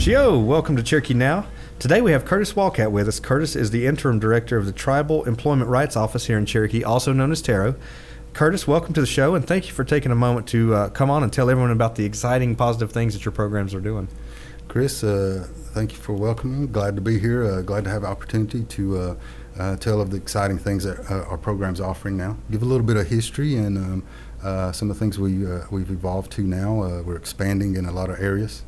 Shio, welcome to Cherokee Now. Today we have Curtis Wildcatt with us. Curtis is the Interim Director of the Tribal Employment Rights Office here in Cherokee, also known as TERO. Curtis, welcome to the show, and thank you for taking a moment to come on and tell everyone about the exciting, positive things that your programs are doing. Chris, thank you for welcoming me. Glad to be here. Glad to have the opportunity to tell of the exciting things that our program's offering now. Give a little bit of history and some of the things we've evolved to now. We're expanding in a lot of areas.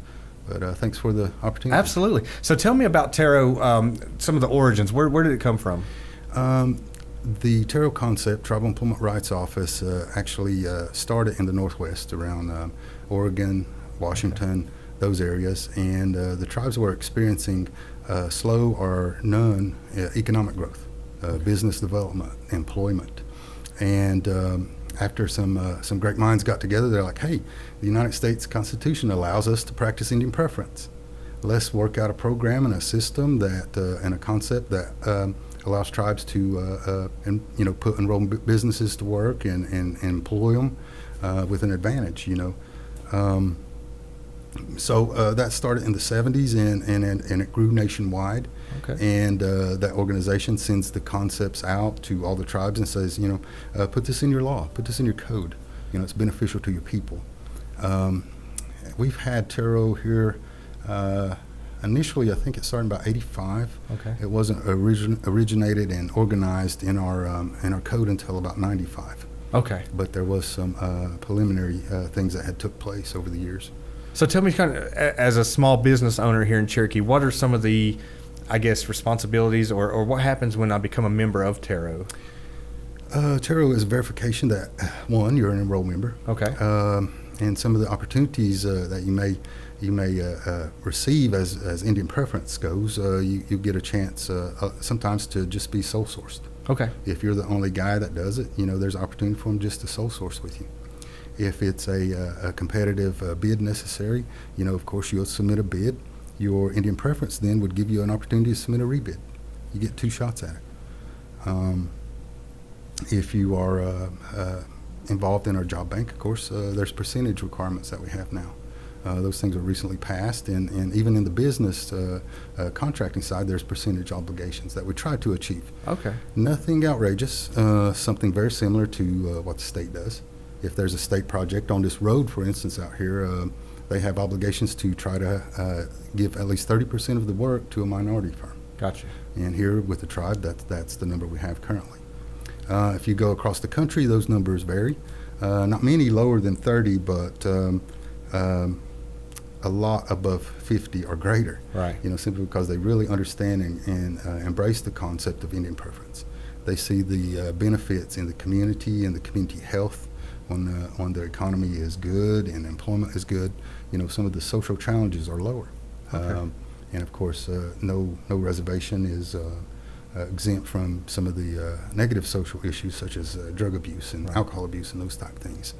But thanks for the opportunity. Absolutely. So tell me about TERO, some of the origins. Where did it come from? The TERO concept, Tribal Employment Rights Office, actually started in the Northwest around Oregon, Washington, those areas. And the tribes were experiencing slow or none economic growth, business development, employment. And after some great minds got together, they're like, hey, the United States Constitution allows us to practice Indian preference. Let's work out a program and a system that and a concept that allows tribes to put enrolled businesses to work and employ them with an advantage. So that started in the 70s and it grew nationwide. Okay. And that organization sends the concepts out to all the tribes and says, put this in your law, put this in your code. It's beneficial to your people. We've had TERO here initially. I think it started in about '85. Okay. It wasn't originated and organized in our code until about '95. Okay. But there was some preliminary things that had took place over the years. So tell me, kind of, as a small business owner here in Cherokee, what are some of the, I guess, responsibilities or what happens when I become a member of TERO? TERO is verification that, one, you're an enrolled member. Okay. And some of the opportunities that you may receive as Indian preference goes, you get a chance sometimes to just be sole sourced. Okay. If you're the only guy that does it, there's opportunity for them just to sole source with you. If it's a competitive bid necessary, of course you'll submit a bid. Your Indian preference then would give you an opportunity to submit a rebid. You get two shots at it. If you are involved in our job bank, of course, there's percentage requirements that we have now. Those things were recently passed, and even in the business contracting side, there's percentage obligations that we try to achieve. Okay. Nothing outrageous, something very similar to what the state does. If there's a state project on this road, for instance, out here, they have obligations to try to give at least 30% of the work to a minority firm. Gotcha. And here with the tribe, that's the number we have currently. If you go across the country, those numbers vary. Not many lower than 30, but a lot above 50 or greater. Right. Simply because they really understand and embrace the concept of Indian preference. They see the benefits in the community and the community health when the economy is good and employment is good. Some of the social challenges are lower. Okay. And of course, no reservation is exempt from some of the negative social issues such as drug abuse and alcohol abuse and those type things.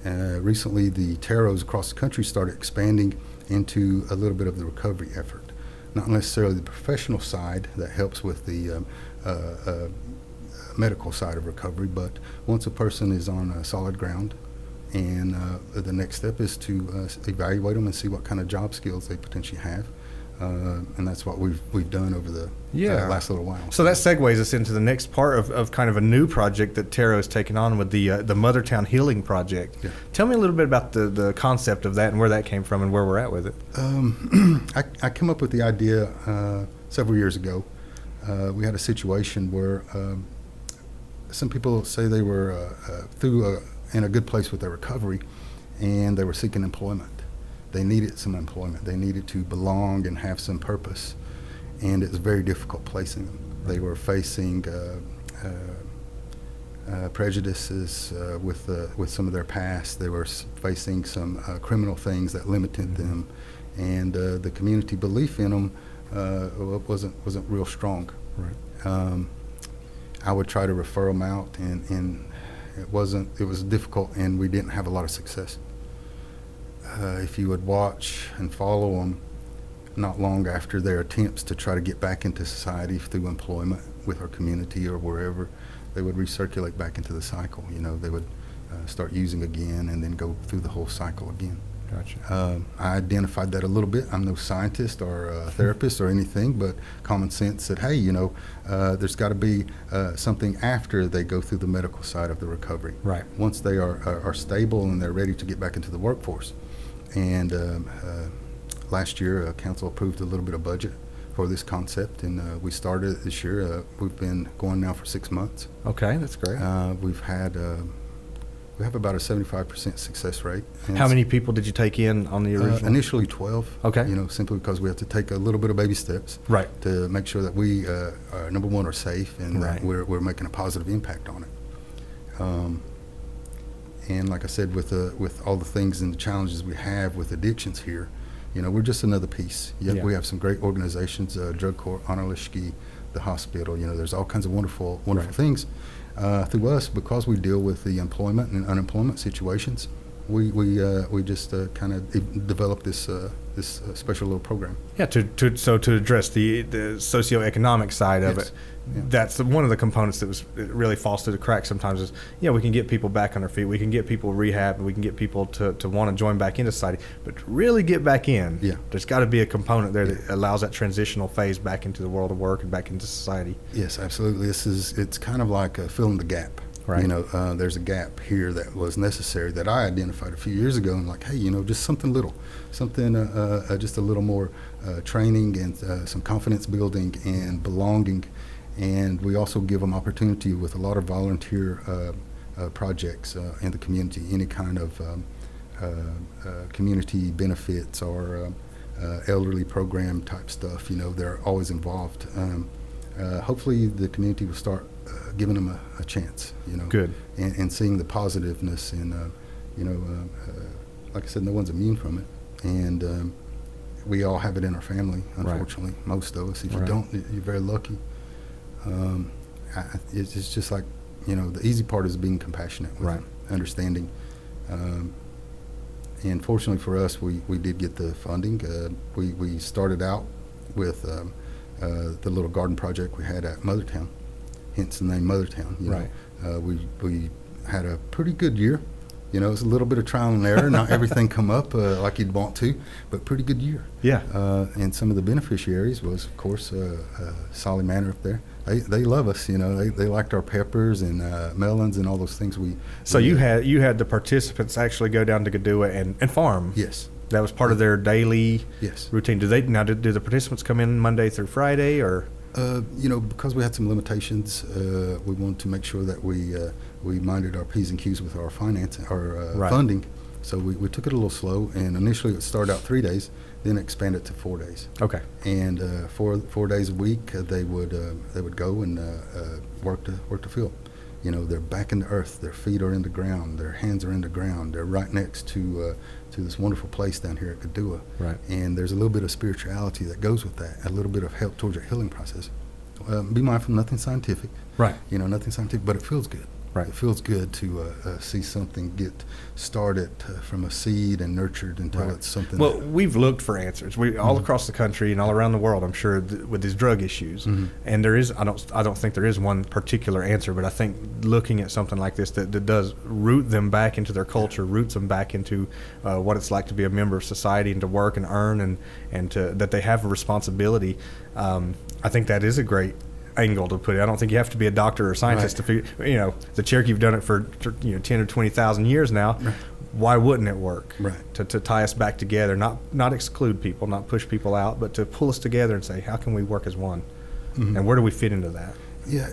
Recently, the TEROs across the country started expanding into a little bit of the recovery effort. Not necessarily the professional side that helps with the medical side of recovery, but once a person is on solid ground, and the next step is to evaluate them and see what kind of job skills they potentially have. And that's what we've done over the last little while. So that segues us into the next part of kind of a new project that TERO has taken on with the Mothertown Healing Project. Yeah. Tell me a little bit about the concept of that and where that came from and where we're at with it. I came up with the idea several years ago. We had a situation where some people say they were in a good place with their recovery, and they were seeking employment. They needed some employment. They needed to belong and have some purpose, and it was very difficult placing them. They were facing prejudices with some of their past. They were facing some criminal things that limited them, and the community belief in them wasn't real strong. Right. I would try to refer them out, and it was difficult, and we didn't have a lot of success. If you would watch and follow them, not long after their attempts to try to get back into society through employment with our community or wherever, they would recirculate back into the cycle. They would start using again and then go through the whole cycle again. Gotcha. I identified that a little bit. I'm no scientist or therapist or anything, but common sense said, hey, there's got to be something after they go through the medical side of the recovery. Right. Once they are stable and they're ready to get back into the workforce. And last year, council approved a little bit of budget for this concept, and we started it this year. We've been going now for 6 months. Okay, that's great. We have about a 75% success rate. And How many people did you take in on the original? Initially 12. Okay. Simply because we have to take a little bit of baby steps. Right. To make sure that we, number one, are safe and Right. that we're making a positive impact on it. And like I said, with all the things and the challenges we have with addictions here, we're just another piece. Yet Yeah. we have some great organizations, Drug Court, Honolishki, the hospital. There's all kinds of wonderful Right. things. Through us, because we deal with the employment and unemployment situations, we just kind of developed this special little program. Yeah, to address the socioeconomic side of Yes. it, Yeah. that's one of the components that it really falls through the cracks sometimes is, we can get people back on their feet, we can get people rehab, and we can get people to want to join back into society, but to really get back in, Yeah. there's got to be a component there that allows that transitional phase back into the world of work and back into society. Yes, absolutely. It's kind of like filling the gap. Right. There's a gap here that was necessary that I identified a few years ago, and like, hey, just something little, just a little more training and some confidence building and belonging. And we also give them opportunity with a lot of volunteer projects in the community, any kind of community benefits or elderly program type stuff. They're always involved. Hopefully the community will start giving them a chance, Good. and seeing the positiveness. And, like I said, no one's immune from it. And we all have it in our family, unfortunately, most of us. If you Right. don't, you're very lucky. It's just like, the easy part is being compassionate with Right. them, understanding. And fortunately for us, we did get the funding. We started out with the little garden project we had at Mothertown, hence the name Mothertown. Right. We had a pretty good year. It was a little bit of trial and error. Not everything come up like you'd want to, but pretty good year. Yeah. And some of the beneficiaries was, of course, Solly Manor up there. They love us. They liked our peppers and melons and all those things. So you had the participants actually go down to Kaddu and farm. Yes. That was part of their daily Yes. routine. Do the participants come in Monday through Friday, or? Because we had some limitations, we wanted to make sure that we minded our P's and Q's with our Right. funding. So we took it a little slow, and initially it started out 3 days, then expanded to 4 days. Okay. And 4 days a week, they would go and work the field. They're back in the earth. Their feet are in the ground. Their hands are in the ground. They're right next to this wonderful place down here at Kaddu. Right. And there's a little bit of spirituality that goes with that, a little bit of help towards your healing process. Be mindful, nothing scientific. Right. Nothing scientific, but it feels good. Right. It feels good to see something get started from a seed and nurtured until Right. it's something. Well, we've looked for answers. We all across the country and all around the world, I'm sure, with these drug issues. Mhm. And I don't think there is one particular answer, but I think looking at something like this that does root them back into their culture, roots them back into what it's like to be a member of society and to work and earn and that they have a responsibility. I think that is a great angle to put it. I don't think you have to be a doctor or a scientist to figure. The Cherokee have done it for 10 or 20,000 years now. Right. Why wouldn't it work? Right. To tie us back together, not exclude people, not push people out, but to pull us together and say, how can we work as one? Mhm. And where do we fit into that? Yeah,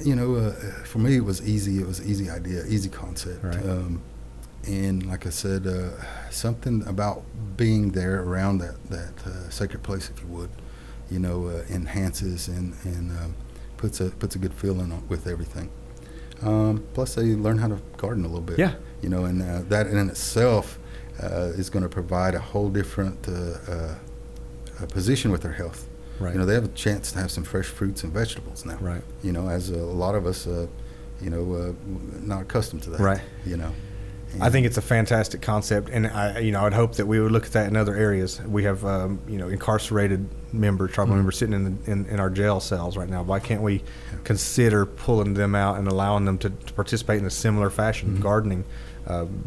for me it was easy. It was an easy idea, easy concept. Right. And like I said, something about being there around that sacred place, if you would, enhances and puts a good feeling with everything. Plus, they learn how to garden a little bit. Yeah. And that in itself is going to provide a whole different position with their health. Right. They have a chance to have some fresh fruits and vegetables now. Right. As a lot of us, not accustomed to that. Right. I think it's a fantastic concept, and I'd hope that we would look at that in other areas. We have, incarcerated tribal members sitting in our jail cells right now. Why can't we consider pulling them out and allowing them to participate in a similar fashion, gardening,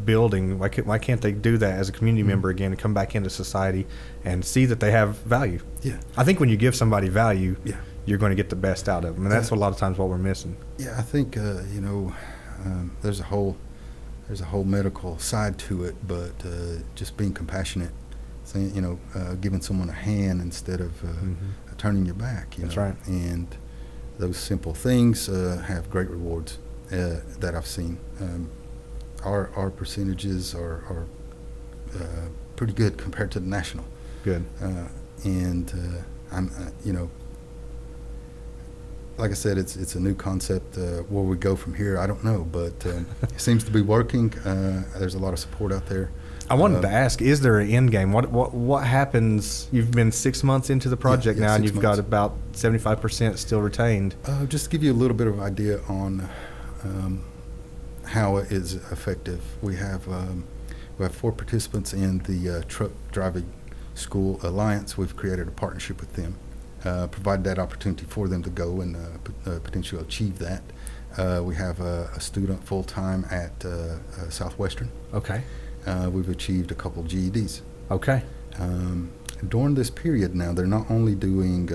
building. Why can't they do that as a community member again and come back into society and see that they have value? Yeah. I think when you give somebody value, Yeah. you're going to get the best out of them, and that's a lot of times what we're missing. Yeah, I think there's a whole medical side to it, but just being compassionate, saying giving someone a hand instead of turning your back. That's right. And those simple things have great rewards that I've seen. Our percentages are pretty good compared to the national. Good. And I'm like I said, it's a new concept. Where we go from here, I don't know, but it seems to be working. There's a lot of support out there. I wanted to ask: is there an end game? What happens? You've been 6 months into the project now, and you've got about 75% still retained. Just to give you a little bit of idea on how it is effective. We have 4 participants in the Truck Driving School Alliance. We've created a partnership with them. Provide that opportunity for them to go and potentially achieve that. We have a student full-time at Southwestern. Okay. We've achieved a couple GEDs. Okay. During this period now, they're not only doing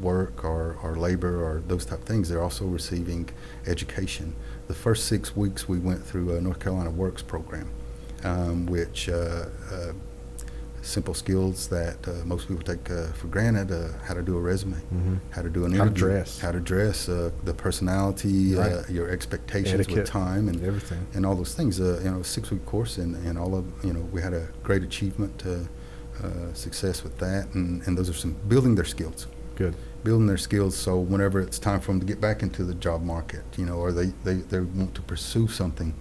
work or labor or those type of things, they're also receiving education. The first 6 weeks we went through a North Carolina Works program, which simple skills that most people take for granted, how to do a resume, how to do an interview, how to dress, the personality, right. Your expectations etiquette, with time and everything, and all those things. 6-week course, and all of we had a great achievement, success with that, and those are some building their skills. Good. Building their skills, so whenever it's time for them to get back into the job market, or they want to pursue something,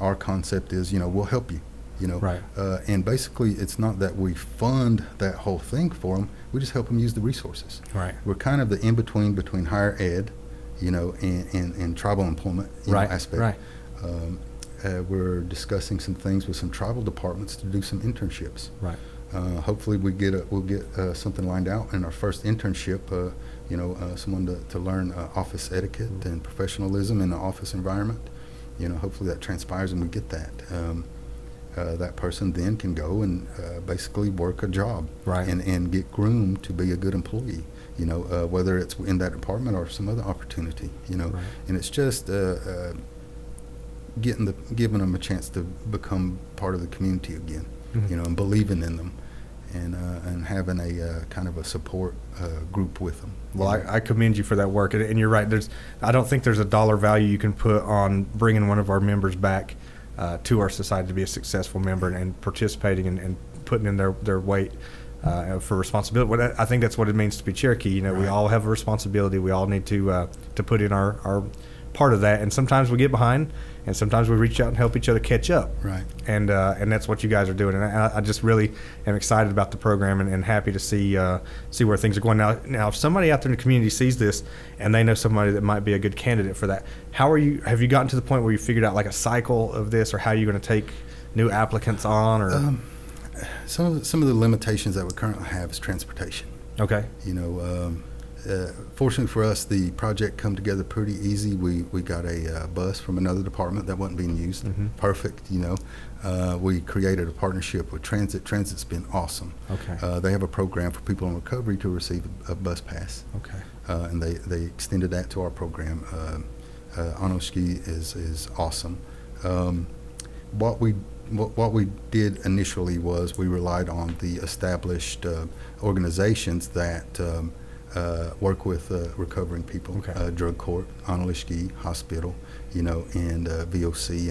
our concept is, we'll help you. Right. And basically, it's not that we fund that whole thing for them. We just help them use the resources. Right. We're kind of the in-between higher ed, and tribal employment aspect. Right. We're discussing some things with some tribal departments to do some internships. Right. Hopefully, we'll get something lined out in our first internship. Someone to learn office etiquette and professionalism in the office environment. Hopefully that transpires and we get that. That person then can go and basically work a job, right, and get groomed to be a good employee. Whether it's in that department or some other opportunity. Right. And it's just giving them a chance to become part of the community again. And believing in them, and having a kind of a support group with them. Well, I commend you for that work, and you're right. I don't think there's a dollar value you can put on bringing one of our members back to our society to be a successful member and participating and putting in their weight for responsibility. I think that's what it means to be Cherokee. Right. We all have a responsibility. We all need to put in our part of that, and sometimes we get behind, and sometimes we reach out and help each other catch up. Right. And that's what you guys are doing, and I just really am excited about the program and happy to see where things are going. Now, if somebody out there in the community sees this and they know somebody that might be a good candidate for that, have you gotten to the point where you figured out like a cycle of this, or how you're going to take new applicants on, or some of the limitations that we currently have is transportation. Okay. Fortunately for us, the project come together pretty easy. We got a bus from another department that wasn't being used. Perfect. We created a partnership with Transit. Transit's been awesome. Okay. They have a program for people in recovery to receive a bus pass. Okay. And they extended that to our program. Onoski is awesome. What we did initially was we relied on the established organizations that work with recovering people. Okay. Drug court, Onoski Hospital, and VOC,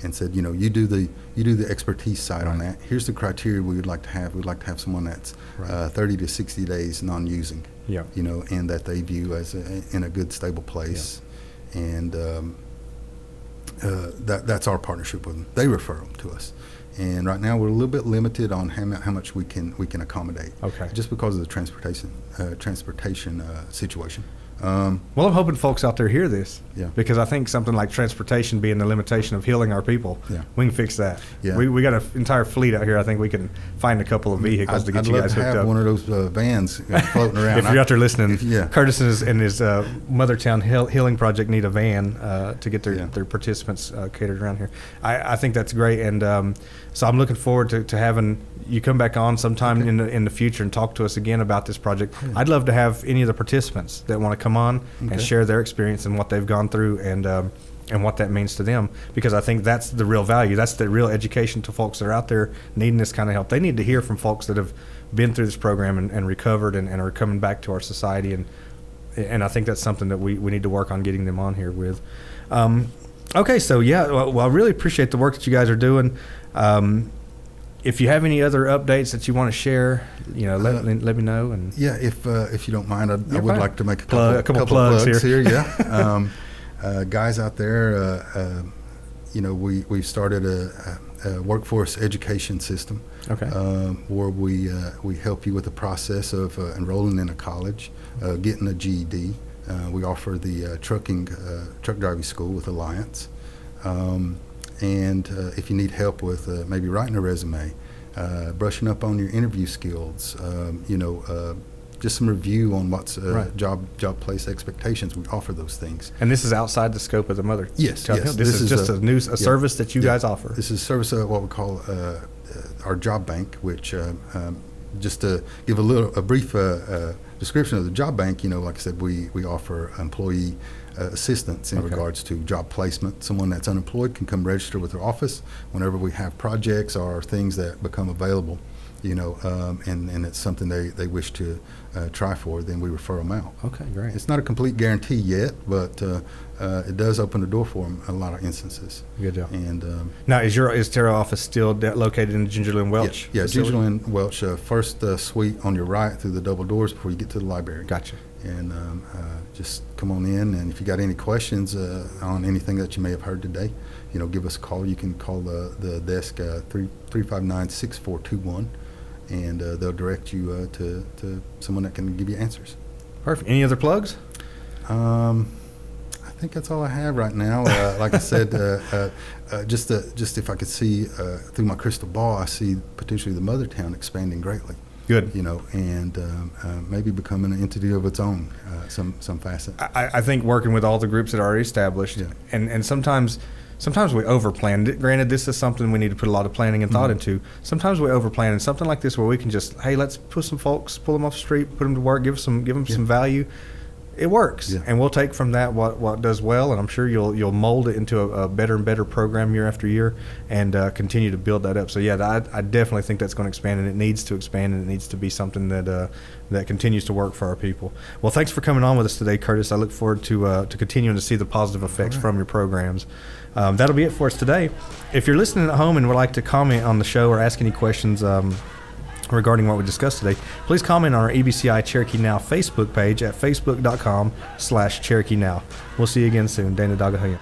and said, you do the expertise side on that. Here's the criteria we would like to have. We'd like to have someone that's 30 to 60 days non-using. Yeah. And that they view as in a good, stable place. Yeah. And that's our partnership with them. They refer them to us. And right now we're a little bit limited on how much we can accommodate. Okay. Just because of the transportation situation. Um, Well, I'm hoping folks out there hear this. Yeah. Because I think something like transportation being the limitation of healing our people, Yeah. we can fix that. Yeah. We got an entire fleet out here. I think we can find a couple of vehicles to get I'd you love guys to hooked have up. one of those vans floating around. If you're out there listening, Yeah. Curtis and his Mothertown Healing Project need a van to get Yeah. their participants catered around here. I think that's great, and so I'm looking forward to having you come back on sometime in the future and talk to us again about this project. Yeah. I'd love to have any of the participants that want to come on and Okay. share their experience and what they've gone through and what that means to them, because I think that's the real value. That's the real education to folks that are out there needing this kind of help. They need to hear from folks that have been through this program and recovered and are coming back to our society, and I think that's something that we need to work on getting them on here with. Okay, so yeah, well, I really appreciate the work that you guys are doing. If you have any other updates that you want to share, let me know. And Yeah, if you don't mind, I You're would fine. like to make A couple plugs here. Yeah, guys out there, we've started a workforce education system. Okay. Where we help you with the process of enrolling in a college, getting a GED. We offer the truck driving school with Alliance. And if you need help with maybe writing a resume, brushing up on your interview skills, just some review on what's Right. job place expectations, we offer those things. And this is outside the scope of the Mother. Yes, Child yes. Health. This is just a service that you Yeah. guys offer. This is a service of what we call our job bank, which just to give a brief description of the job bank, like I said, we offer employee assistance in Okay. regards to job placement. Someone that's unemployed can come register with our office whenever we have projects or things that become available, and it's something they wish to try for, then we refer them out. Okay, great. It's not a complete guarantee yet, but it does open the door for them in a lot of instances. Good deal. And Now, is TERO office still located in Gingerly and Welch? yeah, facility? Gingerly and Welch, first suite on your right through the double doors before you get to the library. Gotcha. And just come on in, and if you got any questions on anything that you may have heard today, give us a call. You can call the desk 359-6421, and they'll direct you to someone that can give you answers. Perfect. Any other plugs? I think that's all I have right now. Like I said, just if I could see through my crystal ball, I see potentially the Mothertown expanding greatly. Good. And maybe becoming an entity of its own, some facet. I think working with all the groups that are already established, Yeah. and sometimes we overplan. Granted, this is something we need to put a lot of planning and thought into. Sometimes we overplan, and something like this where we can just, hey, let's put some folks, pull them off the street, put them to work, give them some value. It works, Yeah. and we'll take from that what does well, and I'm sure you'll mold it into a better and better program year after year, and continue to build that up. So yeah, I definitely think that's going to expand, and it needs to expand, and it needs to be something that continues to work for our people. Well, thanks for coming on with us today, Curtis. I look forward to continuing to see the positive effects from your programs. That'll be it for us today. If you're listening at home and would like to comment on the show or ask any questions regarding what we discussed today, please comment on our EBCI Cherokee Now Facebook page at facebook.com/Cherokee Now. We'll see you again soon. Dana Dagahoya.